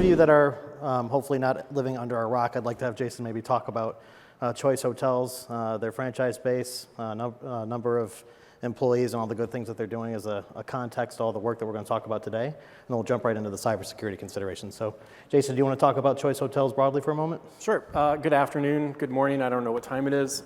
you that are hopefully not living under a rock, I'd like to have Jason maybe talk about Choice Hotels, their franchise base, number of employees, and all the good things that they're doing as a context to all the work that we're going to talk about today. And then we'll jump right into the cybersecurity considerations. So, Jason, do you want to talk about Choice Hotels broadly for a moment? Sure. Good afternoon, good morning. I don't know what time it is.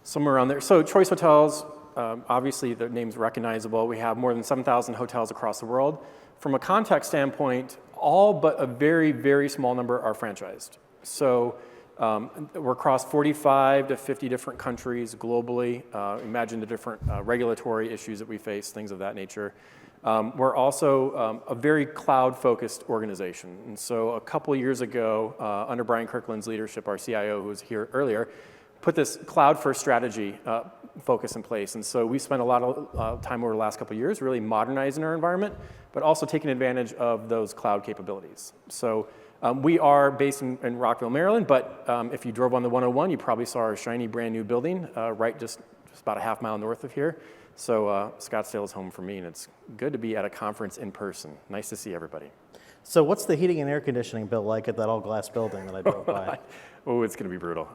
Somewhere around there. So Choice Hotels, obviously the name's recognizable. We have more than 7,000 hotels across the world. From a context standpoint, all but a very, very small number are franchised. So we're across 45 to 50 different countries globally. Imagine the different regulatory issues that we face, things of that nature. We're also a very cloud-focused organization. And so a couple years ago, under Brian Kirkland's leadership, our CIO who was here earlier, put this cloud-first strategy focus in place. And so we spent a lot of time over the last couple of years really modernizing our environment, but also taking advantage of those cloud capabilities. So we are based in Rockville, Maryland, but if you drove on the 101, you probably saw our shiny brand new building right just about a half mile north of here. So Scottsdale is home for me, and it's good to be at a conference in person. Nice to see everybody. So what's the heating and air conditioning bill like at that all-glass building that I drove by? Oh, it's going to be brutal.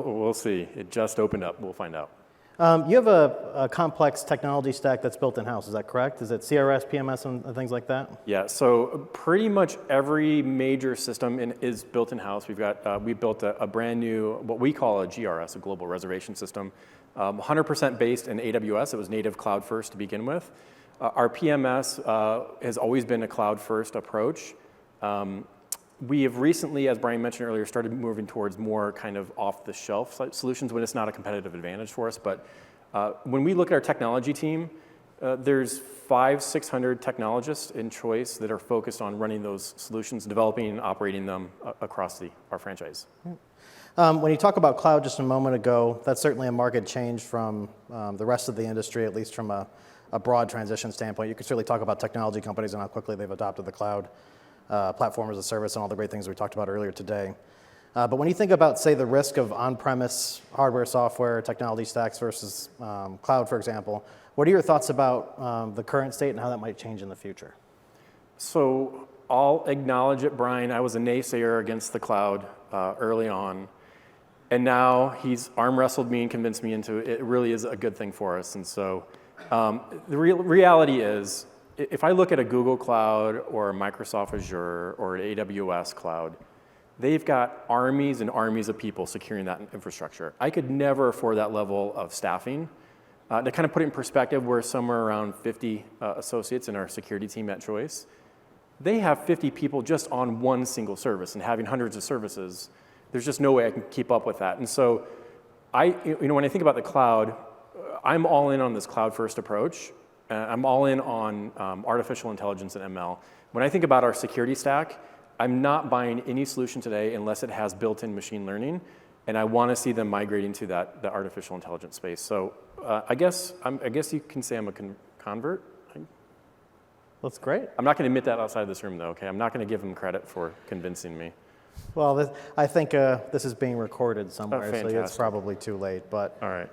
We'll see. It just opened up. We'll find out. You have a complex technology stack that's built in-house, is that correct? Is it CRS, PMS, and things like that? Yeah, so pretty much every major system is built in-house. We built a brand new, what we call a GRS, a global reservation system, 100% based in AWS. It was native cloud first to begin with. Our PMS has always been a cloud first approach. We have recently, as Brian mentioned earlier, started moving towards more kind of off-the-shelf solutions when it's not a competitive advantage for us. But when we look at our technology team, there's 500-600 technologists in Choice that are focused on running those solutions, developing and operating them across our franchise. When you talk about cloud just a moment ago, that's certainly a market change from the rest of the industry, at least from a broad transition standpoint. You could certainly talk about technology companies and how quickly they've adopted the cloud. Platform as a service and all the great things we talked about earlier today. But when you think about, say, the risk of on-premise hardware, software, technology stacks versus cloud, for example, what are your thoughts about the current state and how that might change in the future? So I'll acknowledge it, Brian. I was a naysayer against the cloud early on. And now he's arm wrestled me and convinced me into it. It really is a good thing for us. And so the reality is, if I look at a Google Cloud or a Microsoft Azure or an AWS Cloud, they've got armies and armies of people securing that infrastructure. I could never afford that level of staffing. To kind of put it in perspective, we're somewhere around 50 associates in our security team at Choice. They have 50 people just on one single service, and having hundreds of services, there's just no way I can keep up with that. And so when I think about the cloud, I'm all in on this cloud-first approach. I'm all in on artificial intelligence and ML. When I think about our security stack, I'm not buying any solution today unless it has built-in machine learning, and I want to see them migrating to the artificial intelligence space. So I guess you can say I'm a convert. That's great. I'm not going to admit that outside of this room, though. Okay, I'm not going to give them credit for convincing me. Well, I think this is being recorded somewhere, so it's probably too late. But all right,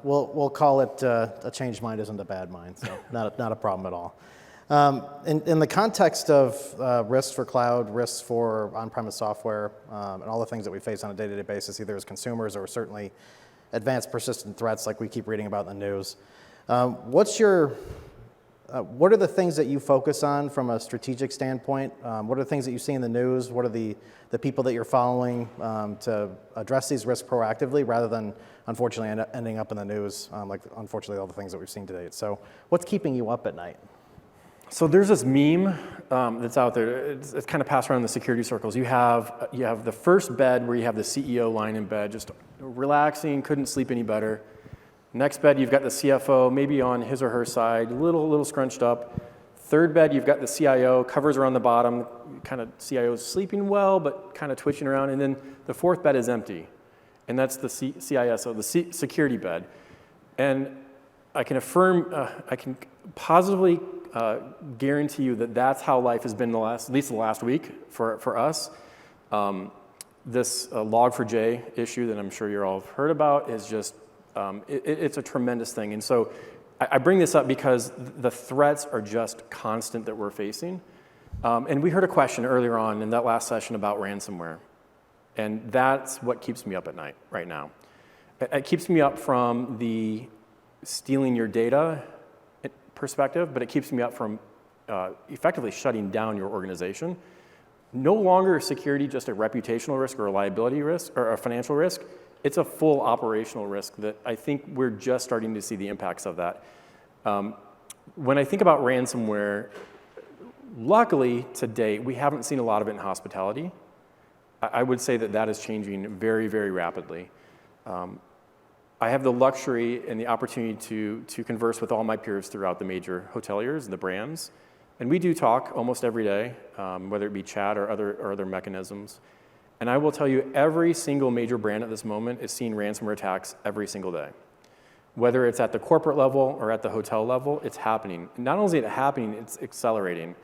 we'll call it a changed mind isn't a bad mind, so not a problem at all. In the context of risks for cloud, risks for on-premise software, and all the things that we face on a day-to-day basis, either as consumers or certainly advanced persistent threats like we keep reading about in the news, what are the things that you focus on from a strategic standpoint? What are the things that you see in the news? What are the people that you're following to address these risks proactively rather than, unfortunately, ending up in the news, like, unfortunately, all the things that we've seen today? So what's keeping you up at night? So there's this meme that's out there. It's kind of passed around in the security circles. You have the first bed where you have the CEO lying in bed, just relaxing, couldn't sleep any better. Next bed, you've got the CFO, maybe on his or her side, a little scrunched up. Third bed, you've got the CIO, covers are on the bottom, kind of CIO's sleeping well, but kind of twitching around. And then the fourth bed is empty, and that's the CISO, the security bed. And I can positively guarantee you that that's how life has been at least the last week for us. This Log4j issue that I'm sure you're all heard about is just, it's a tremendous thing. And so I bring this up because the threats are just constant that we're facing. And we heard a question earlier on in that last session about ransomware. And that's what keeps me up at night right now. It keeps me up from the stealing your data perspective, but it keeps me up from effectively shutting down your organization. No longer is security just a reputational risk or a liability risk or a financial risk. It's a full operational risk that I think we're just starting to see the impacts of that. When I think about ransomware, luckily to date, we haven't seen a lot of it in hospitality. I would say that that is changing very, very rapidly. I have the luxury and the opportunity to converse with all my peers throughout the major hoteliers and the brands. And we do talk almost every day, whether it be chat or other mechanisms. And I will tell you, every single major brand at this moment is seeing ransomware attacks every single day. Whether it's at the corporate level or at the hotel level, it's happening. Not only is it happening, it's accelerating.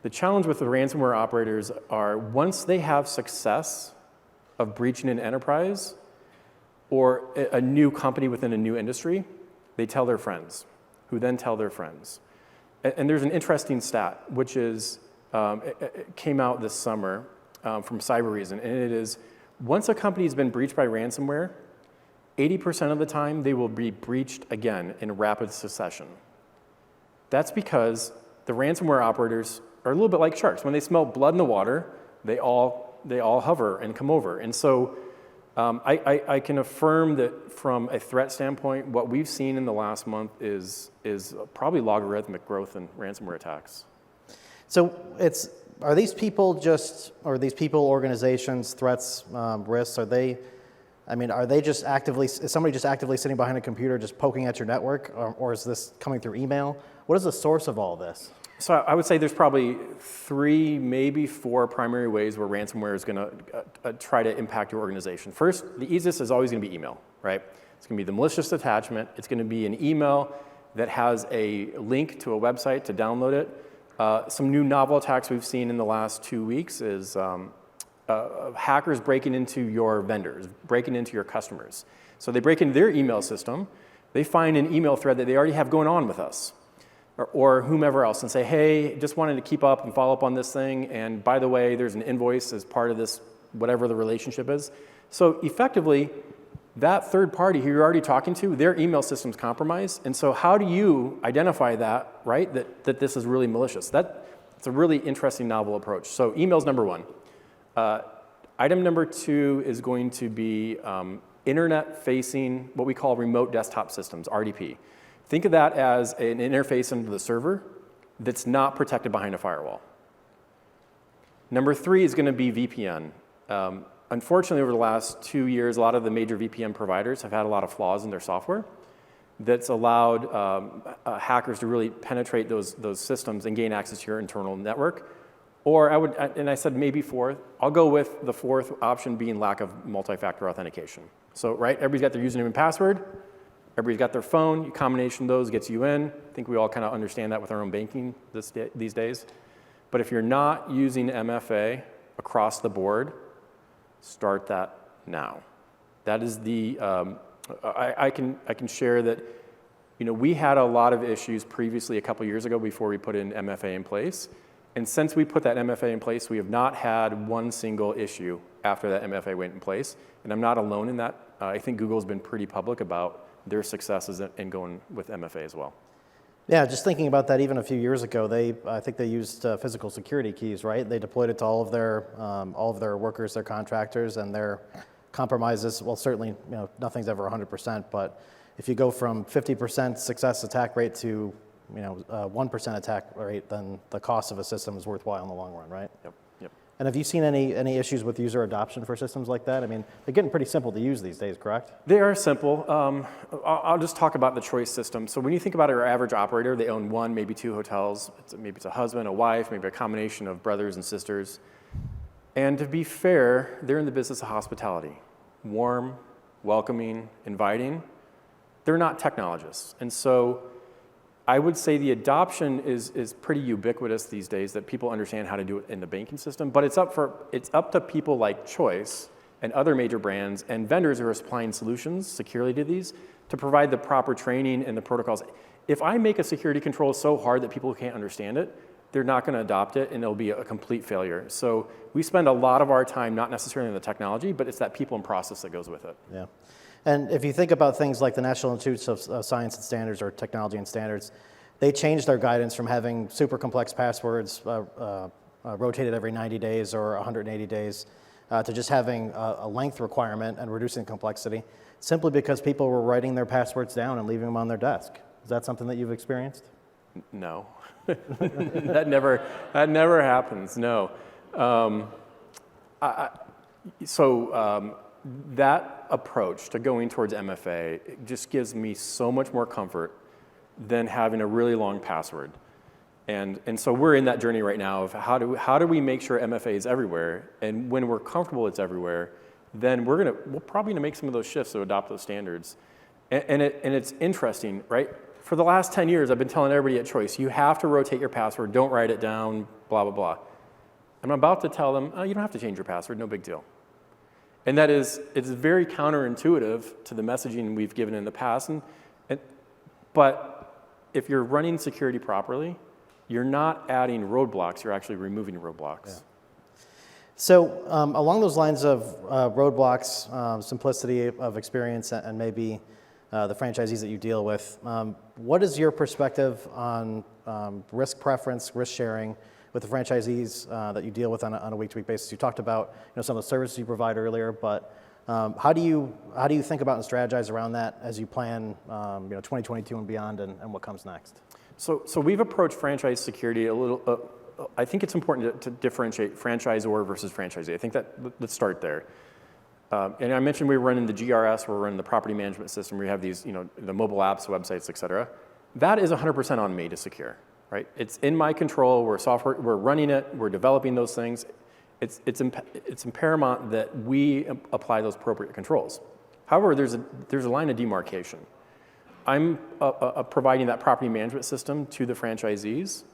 The challenge with the ransomware operators are once they have success of breaching an enterprise or a new company within a new industry, they tell their friends, who then tell their friends. And there's an interesting stat, which is, it came out this summer from Cybersecurity, and it is, once a company has been breached by ransomware, 80% of the time they will be breached again in rapid succession. That's because the ransomware operators are a little bit like sharks. When they smell blood in the water, they all hover and come over. And so I can affirm that from a threat standpoint, what we've seen in the last month is probably logarithmic growth in ransomware attacks. So are these people organizations, threats, risks, are they just is somebody just actively sitting behind a computer just poking at your network, or is this coming through email? What is the source of all this? So I would say there's probably 3, maybe 4 primary ways where ransomware is going to try to impact your organization. First, the easiest is always going to be email, right? It's going to be the malicious attachment. It's going to be an email that has a link to a website to download it. Some new novel attacks we've seen in the last 2 weeks is hackers breaking into your vendors, breaking into your customers. So they break into their email system. They find an email thread that they already have going on with us, or whomever else, and say, hey, just wanted to keep up and follow up on this thing, and by the way, there's an invoice as part of this, whatever the relationship is. So effectively, that third party who you're already talking to, their email system's compromised, and so how do you identify that, right, that this is really malicious? It's a really interesting novel approach. So email's number 1. Item number 2 is going to be internet-facing, what we call remote desktop systems, RDP. Think of that as an interface into the server that's not protected behind a firewall. Number 3 is going to be VPN. Unfortunately, over the last 2 years, a lot of the major VPN providers have had a lot of flaws in their software that's allowed hackers to really penetrate those systems and gain access to your internal network. Or I said maybe 4th, I'll go with the 4th option being lack of multi-factor authentication. So, right, everybody's got their username and password. Everybody's got their phone. A combination of those gets you in. I think we all kind of understand that with our own banking these days. But if you're not using MFA across the board, start that now. That is I can share that, we had a lot of issues previously a couple years ago before we put in MFA in place. And since we put that MFA in place, we have not had one single issue after that MFA went in place. And I'm not alone in that. I think Google's been pretty public about their successes in going with MFA as well. Yeah, just thinking about that, even a few years ago, I think they used physical security keys, right? They deployed it to all of their workers, their contractors, and their compromises. Well, certainly, nothing's ever 100%, but if you go from 50% success attack rate to 1% attack rate, then the cost of a system is worthwhile in the long run, right? Yep. And have you seen any issues with user adoption for systems like that? I mean, they're getting pretty simple to use these days, correct? They are simple. I'll just talk about the choice system. So when you think about our average operator, they own 1, maybe 2 hotels. Maybe it's a husband, a wife, maybe a combination of brothers and sisters. And to be fair, they're in the business of hospitality. Warm, welcoming, inviting. They're not technologists. And so I would say the adoption is pretty ubiquitous these days, that people understand how to do it in the banking system, but it's up to people like Choice and other major brands and vendors who are supplying solutions securely to these to provide the proper training and the protocols. if I make a security control so hard that people can't understand it, they're not going to adopt it, and it'll be a complete failure. So we spend a lot of our time not necessarily on the technology, but it's that people and process that goes with it. Yeah. And if you think about things like the National Institutes of Science and Standards or Technology and Standards, they changed their guidance from having super complex passwords rotated every 90 days or 180 days to just having a length requirement and reducing complexity, simply because people were writing their passwords down and leaving them on their desk. Is that something that you've experienced? No. that never happens, no. That approach to going towards MFA just gives me so much more comfort than having a really long password. And so we're in that journey right now of how do we make sure MFA is everywhere, and when we're comfortable it's everywhere, then we're probably gonna make some of those shifts to adopt those standards. And it's interesting, right? For the last 10 years, I've been telling everybody at Choice, you have to rotate your password, don't write it down, blah, blah, blah. I'm about to tell them, oh, you don't have to change your password, no big deal. And it's very counterintuitive to the messaging we've given in the past. But if you're running security properly, you're not adding roadblocks, you're actually removing roadblocks. Yeah. So along those lines of roadblocks, simplicity of experience, and maybe the franchisees that you deal with, what is your perspective on risk preference, risk sharing with the franchisees that you deal with on a week-to-week basis? You talked about some of the services you provide earlier, but how do you think about and strategize around that as you plan 2022 and beyond, and what comes next? So we've approached franchise security a little. I think it's important to differentiate franchisor versus franchisee. I think that let's start there. And I mentioned we were running the GRS, we're running the property management system. We have these, the mobile apps, websites, et cetera. That is 100% on me to secure, right? It's in my control. We're running it. We're developing those things. It's paramount that we apply those appropriate controls. However, there's a line of demarcation. I'm providing that property management system to the franchisees.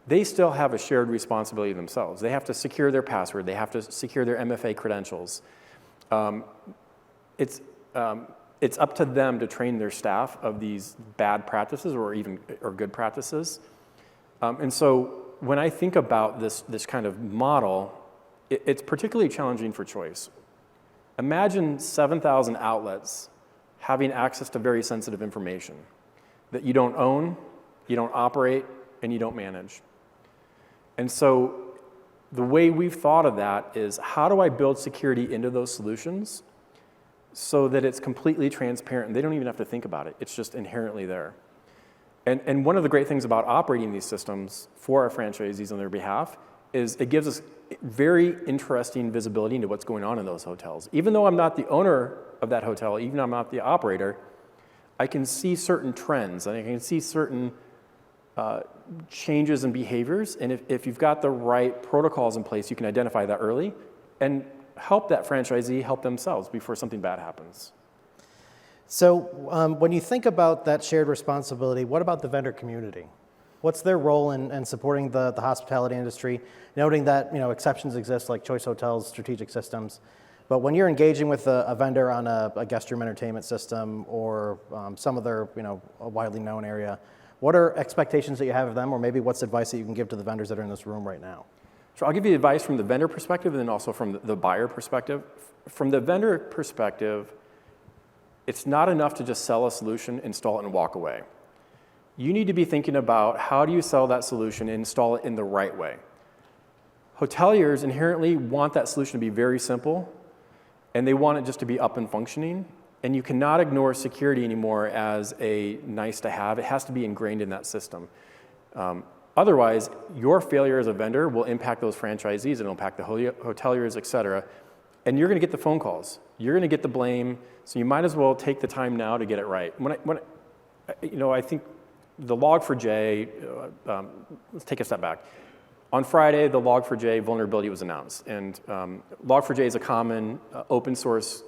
They still have a shared responsibility themselves. They have to secure their password. They have to secure their MFA credentials. It's up to them to train their staff of these bad practices or good practices. And so when I think about this kind of model, it's particularly challenging for Choice. Imagine 7,000 outlets having access to very sensitive information that you don't own, you don't operate, and you don't manage. And so the way we've thought of that is, how do I build security into those solutions so that it's completely transparent and they don't even have to think about it. It's just inherently there. And one of the great things about operating these systems for our franchisees on their behalf is it gives us very interesting visibility into what's going on in those hotels. Even though I'm not the owner of that hotel, even though I'm not the operator, I can see certain trends and I can see certain changes in behaviors. And if you've got the right protocols in place, you can identify that early and help that franchisee help themselves before something bad happens. So when you think about that shared responsibility, what about the vendor community? What's their role in supporting the hospitality industry, noting that exceptions exist like Choice Hotels, strategic systems, but when you're engaging with a vendor on a guest room entertainment system or some other a widely known area, what are expectations that you have of them, or maybe what's advice that you can give to the vendors that are in this room right now? So I'll give you advice from the vendor perspective and then also from the buyer perspective. From the vendor perspective, it's not enough to just sell a solution, install it, and walk away. You need to be thinking about how do you sell that solution and install it in the right way. Hoteliers inherently want that solution to be very simple, and they want it just to be up and functioning. And you cannot ignore security anymore as a nice to have. It has to be ingrained in that system. Otherwise, your failure as a vendor will impact those franchisees, it'll impact the hoteliers, et cetera. And you're going to get the phone calls. You're going to get the blame. So you might as well take the time now to get it right. I think the Log4j, let's take a step back. On Friday, the Log4j vulnerability was announced. And Log4j is a common open source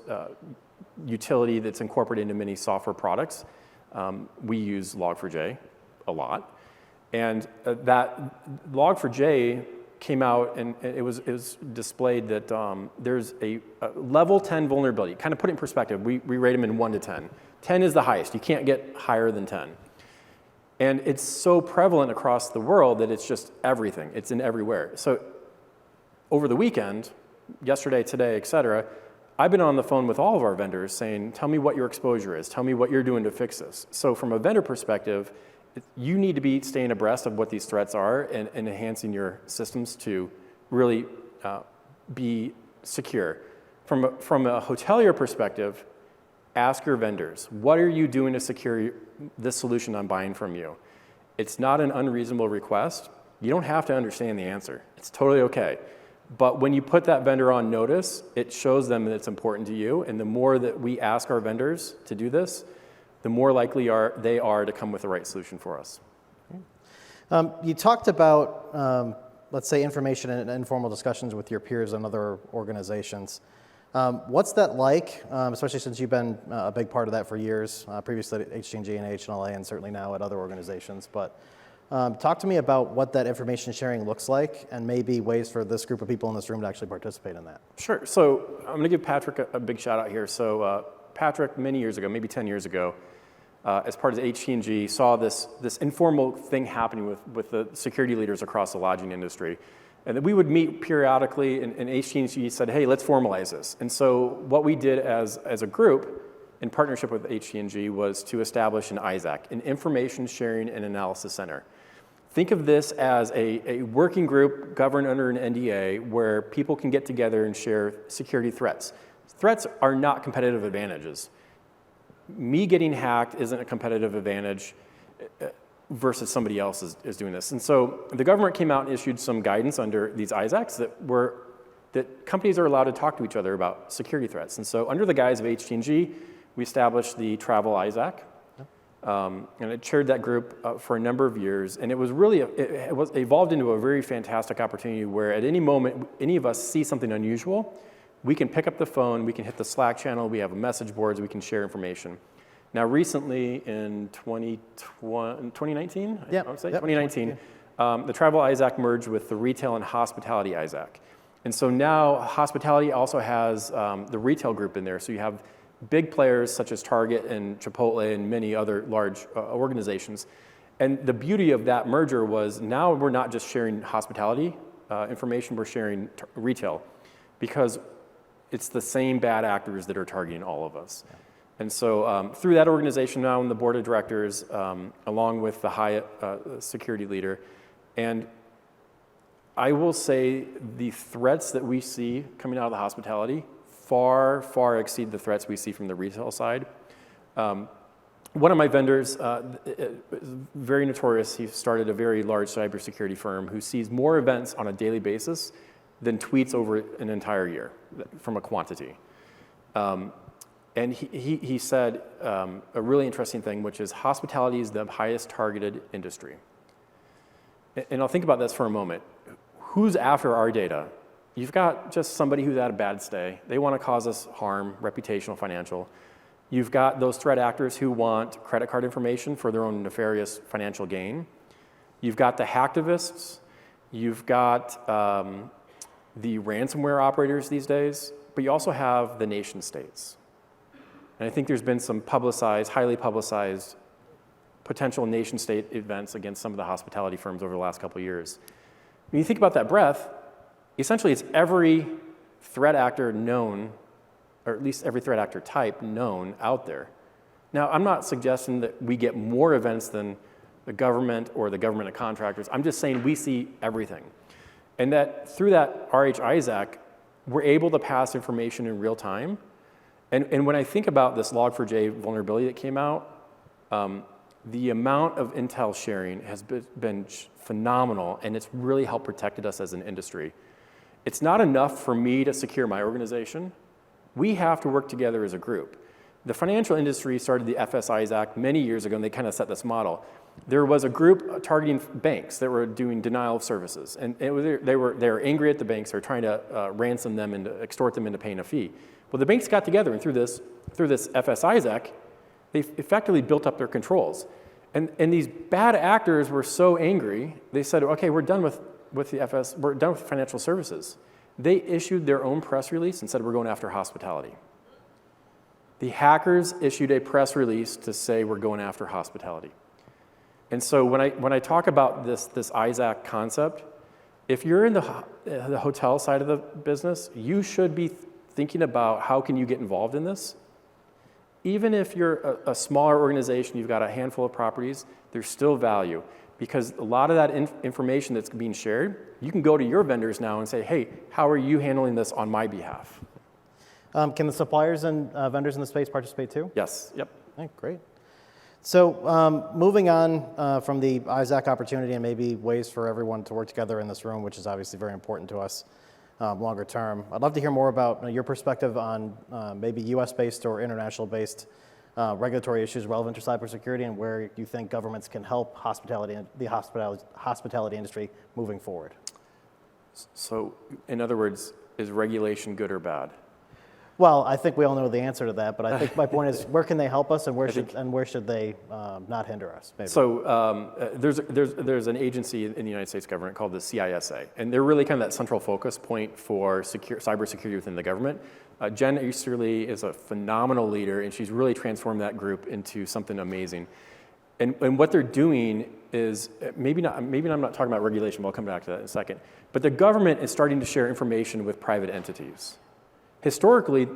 utility that's incorporated into many software products. We use Log4j a lot. And that Log4j came out and it was displayed that there's a level 10 vulnerability. Kind of put it in perspective, we rate them in 1 to 10. 10 is the highest. You can't get higher than 10. And it's so prevalent across the world that it's just everything. It's in everywhere. So over the weekend, yesterday, today, et cetera, I've been on the phone with all of our vendors saying, tell me what your exposure is. Tell me what you're doing to fix this. So from a vendor perspective, you need to be staying abreast of what these threats are and enhancing your systems to really be secure. From a hotelier perspective, ask your vendors, what are you doing to secure this solution I'm buying from you? It's not an unreasonable request. You don't have to understand the answer. It's totally okay. But when you put that vendor on notice, it shows them that it's important to you. And the more that we ask our vendors to do this, the more likely they are to come with the right solution for us. You talked about, let's say, information and informal discussions with your peers and other organizations. What's that like, especially since you've been a big part of that for years, previously at HG&G and HLA, and certainly now at other organizations. But talk to me about what that information sharing looks like and maybe ways for this group of people in this room to actually participate in that. Sure. So I'm going to give Patrick a big shout out here. So Patrick, many years ago, maybe 10 years ago, as part of HG&G, saw this informal thing happening with the security leaders across the lodging industry. And that we would meet periodically, and HG&G said, hey, let's formalize this. And so what we did as a group, in partnership with HG&G, was to establish an ISAC, an Information Sharing and Analysis Center. Think of this as a working group governed under an NDA where people can get together and share security threats. Threats are not competitive advantages. Me getting hacked isn't a competitive advantage versus somebody else is doing this. And so the government came out and issued some guidance under these ISACs that companies are allowed to talk to each other about security threats. And so under the guise of HG&G, we established the Travel ISAC. And it chaired that group for a number of years. And it was really, it was evolved into a very fantastic opportunity where at any moment, any of us see something unusual, we can pick up the phone, we can hit the Slack channel, we have message boards, we can share information. Now, recently in 2019, yeah, I would say, yep. 2019, the Travel ISAC merged with the Retail and Hospitality ISAC. And so now hospitality also has the retail group in there. So you have big players such as Target and Chipotle and many other large organizations. And the beauty of that merger was now we're not just sharing hospitality information, we're sharing retail because it's the same bad actors that are targeting all of us. Yeah. And so through that organization now in the board of directors, along with the Hyatt security leader, and I will say the threats that we see coming out of the hospitality far, far exceed the threats we see from the retail side. One of my vendors, very notorious, he started a very large cybersecurity firm who sees more events on a daily basis than tweets over an entire year from a quantity. And he said a really interesting thing, which is hospitality is the highest targeted industry. And I'll think about this for a moment. Who's after our data? You've got just somebody who's had a bad stay. They want to cause us harm, reputational, financial. You've got those threat actors who want credit card information for their own nefarious financial gain. You've got the hacktivists. You've got the ransomware operators these days. But you also have the nation states. And I think there's been some publicized, highly publicized potential nation state events against some of the hospitality firms over the last couple of years. When you think about that breadth, essentially it's every threat actor known, or at least every threat actor type known out there. Now, I'm not suggesting that we get more events than the government or the government of contractors. I'm just saying we see everything. And that through that RH ISAC, we're able to pass information in real time. And when I think about this Log4j vulnerability that came out, the amount of intel sharing has been phenomenal, and it's really helped protected us as an industry. It's not enough for me to secure my organization. We have to work together as a group. The financial industry started the FS ISAC many years ago, and they kind of set this model. There was a group targeting banks that were doing denial of services, and they were angry at the banks. They were trying to ransom them and extort them into paying a fee. Well, the banks got together, and through this FS ISAC, they effectively built up their controls. And these bad actors were so angry, they said, okay, we're done with the FS, we're done with financial services. They issued their own press release and said, we're going after hospitality. The hackers issued a press release to say we're going after hospitality. And so when I talk about this ISAC concept, if you're in the hotel side of the business, you should be thinking about how can you get involved in this. Even if you're a smaller organization, you've got a handful of properties, there's still value. Because a lot of that information that's being shared, you can go to your vendors now and say, hey, how are you handling this on my behalf? Can the suppliers and vendors in the space participate too? Yes, yep. Okay, great. So moving on from the ISAC opportunity and maybe ways for everyone to work together in this room, which is obviously very important to us longer term, I'd love to hear more about your perspective on maybe US-based or international-based regulatory issues relevant to cybersecurity and where you think governments can help the hospitality industry moving forward. So in other words, is regulation good or bad? Well, I think we all know the answer to that, but I think my point is, where can they help us, and where should they not hinder us? Maybe. So there's an agency in the United States government called the CISA, and they're really kind of that central focus point for cybersecurity within the government. Jen Easterly is a phenomenal leader, and she's really transformed that group into something amazing. And what they're doing is maybe I'm not talking about regulation, but I'll come back to that in a second. But the government is starting to share information with private entities. Historically,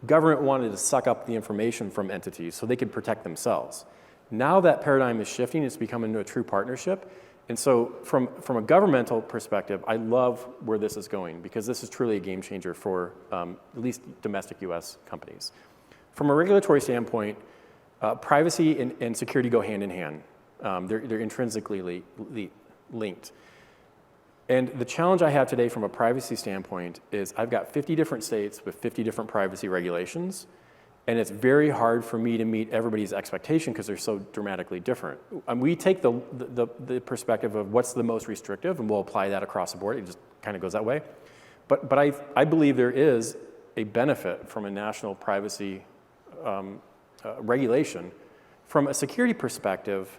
government wanted to suck up the information from entities so they could protect themselves. Now that paradigm is shifting, it's becoming a true partnership. And so from a governmental perspective, I love where this is going because this is truly a game changer for at least domestic US companies. From a regulatory standpoint, privacy and security go hand in hand. They're intrinsically linked. And the challenge I have today from a privacy standpoint is I've got 50 different states with 50 different privacy regulations, and it's very hard for me to meet everybody's expectation because they're so dramatically different. We take the perspective of what's the most restrictive, and we'll apply that across the board. It just kind of goes that way. But I believe there is a benefit from a national privacy regulation. From a security perspective,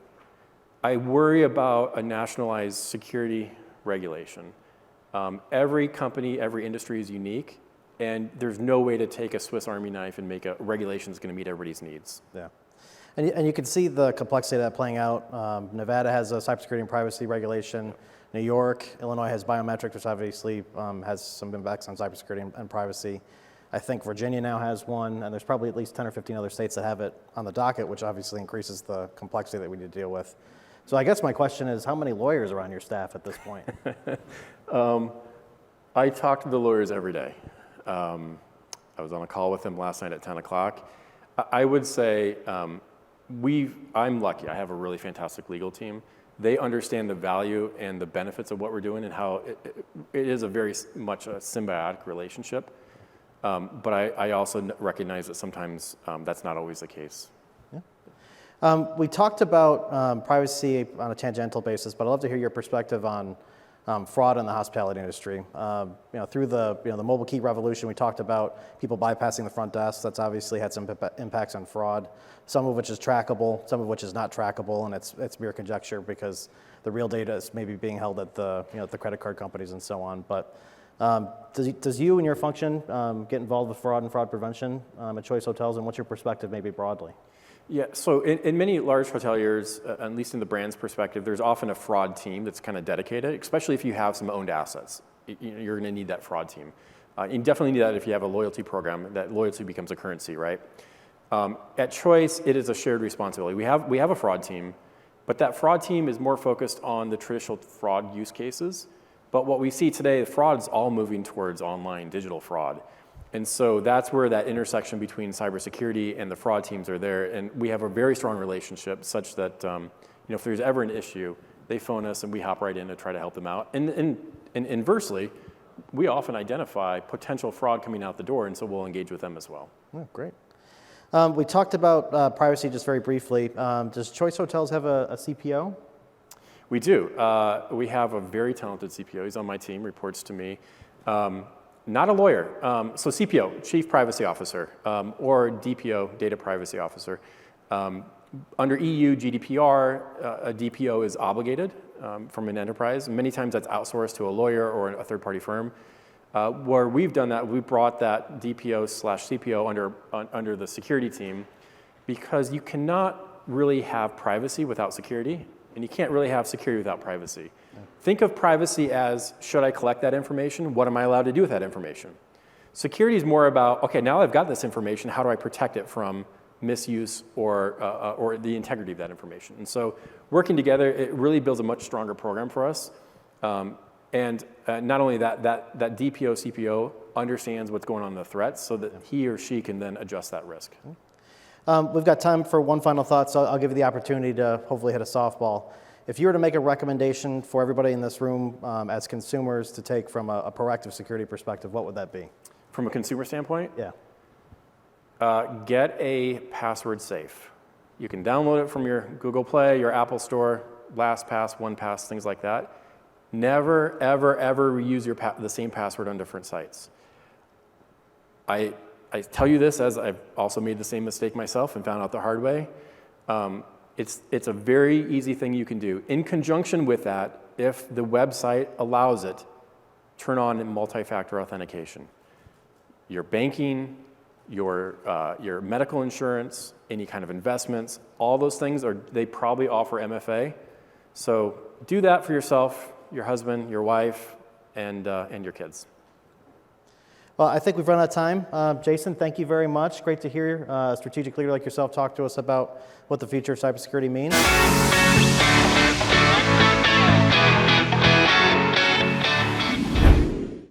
I worry about a nationalized security regulation. Every company, every industry is unique, and there's no way to take a Swiss Army knife and make a regulation that's going to meet everybody's needs. Yeah, and you can see the complexity of that playing out. Nevada has a cybersecurity and privacy regulation. New York, Illinois has biometrics, which obviously has some impacts on cybersecurity and privacy. I think Virginia now has one, and there's probably at least 10 or 15 other states that have it on the docket, which obviously increases the complexity that we need to deal with. So I guess my question is, how many lawyers are on your staff at this point? I talk to the lawyers every day. I was on a call with them last night at 10 o'clock. I would say I'm lucky. I have a really fantastic legal team. They understand the value and the benefits of what we're doing and how it is a very much a symbiotic relationship. But I also recognize that sometimes that's not always the case. We talked about privacy on a tangential basis, but I'd love to hear your perspective on fraud in the hospitality industry. Through the mobile key revolution, we talked about people bypassing the front desk. That's obviously had some impacts on fraud, some of which is trackable, some of which is not trackable, and it's mere conjecture because the real data is maybe being held at the the credit card companies and so on. But does you and your function get involved with fraud and fraud prevention at Choice Hotels, and what's your perspective maybe broadly? Yeah, so in many large hoteliers, at least in the brand's perspective, there's often a fraud team that's kind of dedicated, especially if you have some owned assets. You're going to need that fraud team. You definitely need that if you have a loyalty program. That loyalty becomes a currency, right? At Choice, it is a shared responsibility. We have a fraud team, but that fraud team is more focused on the traditional fraud use cases. But what we see today, the fraud is all moving towards online digital fraud. And so that's where that intersection between cybersecurity and the fraud teams are there. And we have a very strong relationship such that if there's ever an issue, they phone us and we hop right in to try to help them out. And inversely, we often identify potential fraud coming out the door, and so we'll engage with them as well. Oh, great. We talked about privacy just very briefly. Does Choice Hotels have a CPO? We do. We have a very talented CPO. He's on my team, reports to me. Not a lawyer. So CPO, Chief Privacy Officer, or DPO, Data Privacy Officer. Under EU GDPR, a DPO is obligated from an enterprise. Many times that's outsourced to a lawyer or a third-party firm. Where we've done that, we brought that DPO/CPO under the security team because you cannot really have privacy without security. And you can't really have security without privacy. Think of privacy as, should I collect that information? What am I allowed to do with that information? Security is more about, okay, now I've got this information, how do I protect it from misuse or the integrity of that information? And so working together, it really builds a much stronger program for us. And not only that DPO, CPO understands what's going on in the threats so that he or she can then adjust that risk. We've got time for one final thought, so I'll give you the opportunity to hopefully hit a softball. If you were to make a recommendation for everybody in this room as consumers to take from a proactive security perspective, what would that be? From a consumer standpoint? Yeah. Get a password safe. You can download it from your Google Play, your Apple Store, LastPass, OnePass, things like that. Never, ever, ever reuse the same password on different sites. I tell you this as I've also made the same mistake myself and found out the hard way. It's a very easy thing you can do. In conjunction with that, if the website allows it, turn on multi-factor authentication. Your banking, your medical insurance, any kind of investments, all those things they probably offer MFA. So do that for yourself, your husband, your wife, and your kids. Well, I think we've run out of time. Jason, thank you very much. Great to hear a strategic leader like yourself talk to us about what the future of cybersecurity means.